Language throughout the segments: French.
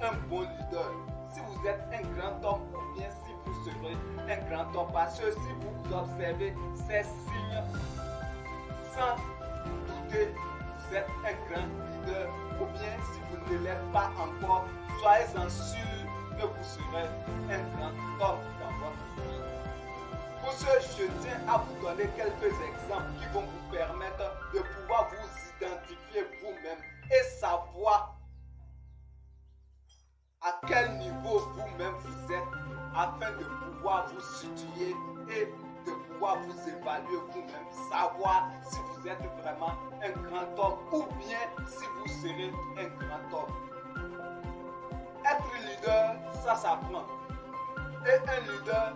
un bon leader, si vous êtes un grand homme ou bien si vous serez un grand homme. Parce que si vous observez ces signes, sans douter, vous êtes un grand leader. Ou bien si vous ne l'êtes pas encore, soyez-en sûr que vous serez un grand homme dans votre vie. Pour ce, je tiens à vous donner quelques exemples qui vont vous permettre de pouvoir vous identifier vous-même et savoir à quel niveau vous-même vous êtes afin de pouvoir vous situer et de pouvoir vous évaluer vous-même, savoir si vous êtes vraiment un grand homme ou bien si vous serez un grand homme. Être leader, ça s'apprend. Et un leader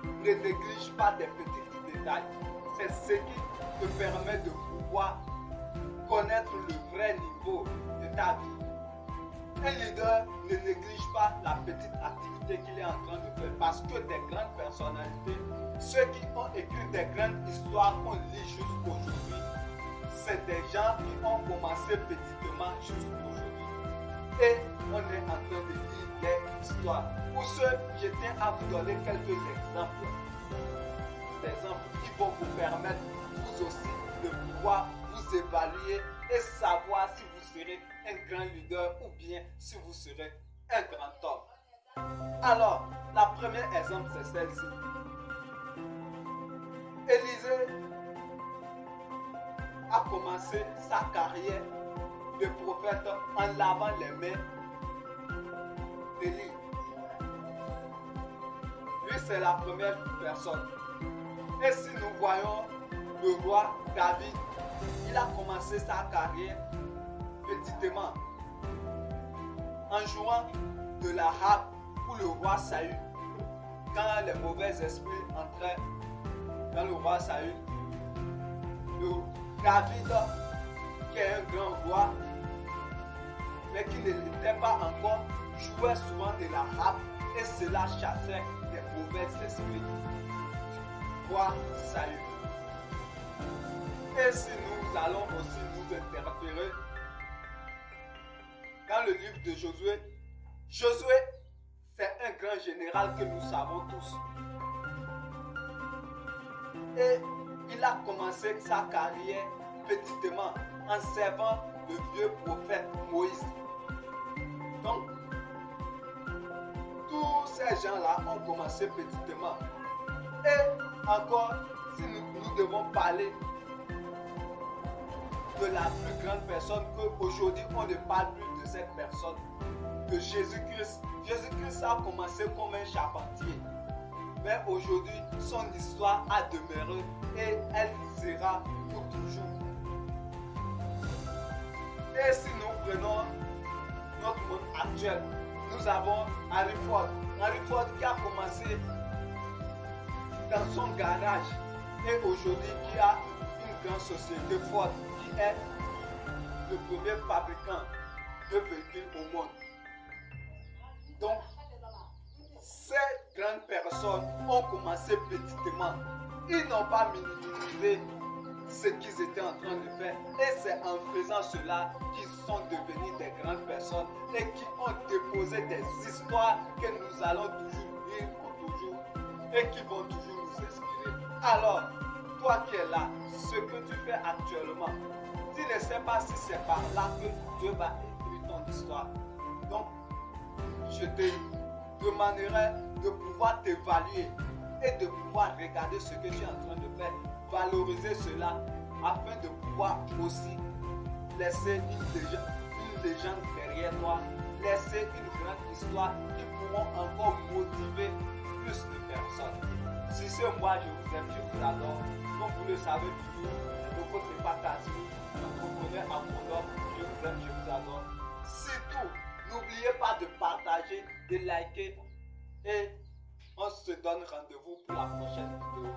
ne néglige pas des petits détails. C'est ce qui te permet de pouvoir connaître le vrai niveau de ta vie. Un leader ne néglige pas la petite activité qu'il est en train de faire parce que des grandes personnalités, ceux qui ont écrit des grandes histoires qu'on lit jusqu'aujourd'hui, c'est des gens qui ont commencé petitement jusqu'aujourd'hui. Et on est en train de lire des histoires. Pour ce, je tiens à vous donner quelques exemples. Des exemples qui vont vous permettre, vous aussi, de pouvoir vous évaluer et savoir si vous serez un grand leader ou bien si vous serez un grand homme. Alors, la première exemple, c'est celle-ci. Élisée a commencé sa carrière de prophète en lavant les mains d'Élie. Lui, c'est la première personne. Et si nous voyons le roi David, il a commencé sa carrière petitement en jouant de la harpe pour le roi Saül. Quand les mauvais esprits entraient dans le roi Saül, David, qui est un grand roi, mais qui ne l'était pas encore, jouait souvent de la harpe et cela chassait les mauvais esprits du roi Saül. Et si nous allons aussi nous interférer dans le livre de Josué, Josué, c'est un grand général que nous savons tous. Et il a commencé sa carrière petitement en servant le vieux prophète Moïse. Donc, tous ces gens-là ont commencé petitement. Et encore, si nous devons parler de la plus grande personne, qu'aujourd'hui on ne parle plus de cette personne, de Jésus-Christ. Jésus-Christ a commencé comme un charpentier. Mais aujourd'hui, son histoire a demeuré et elle sera pour toujours. Et si nous prenons notre monde actuel, nous avons Henry Ford. Henry Ford qui a commencé dans son garage et aujourd'hui qui a une grande société Ford qui est le premier fabricant de véhicules au monde. Donc, ces grandes personnes ont commencé petitement. Ils n'ont pas minimisé ce qu'ils étaient en train de faire. Et c'est en faisant cela qu'ils sont devenus des grandes personnes et qui ont déposé des histoires que nous allons toujours lire pour toujours et qui vont toujours nous inspirer. Alors, toi qui es là, ce que tu fais actuellement, tu ne sais pas si c'est par là que Dieu va écrire ton histoire. Donc, je te demanderai de pouvoir t'évaluer et de pouvoir regarder ce que tu es en train de faire, valoriser cela afin de pouvoir aussi laisser une légende derrière toi, laisser une grande histoire qui pourront encore motiver plus de personnes. Si c'est moi, je vous aime, je vous adore. Comme vous le savez toujours, le côté n'est pas cassé. Entrepreneur à Condor, je vous aime, je vous adore. Surtout, n'oubliez pas de partager, de liker et on se donne rendez-vous pour la prochaine vidéo.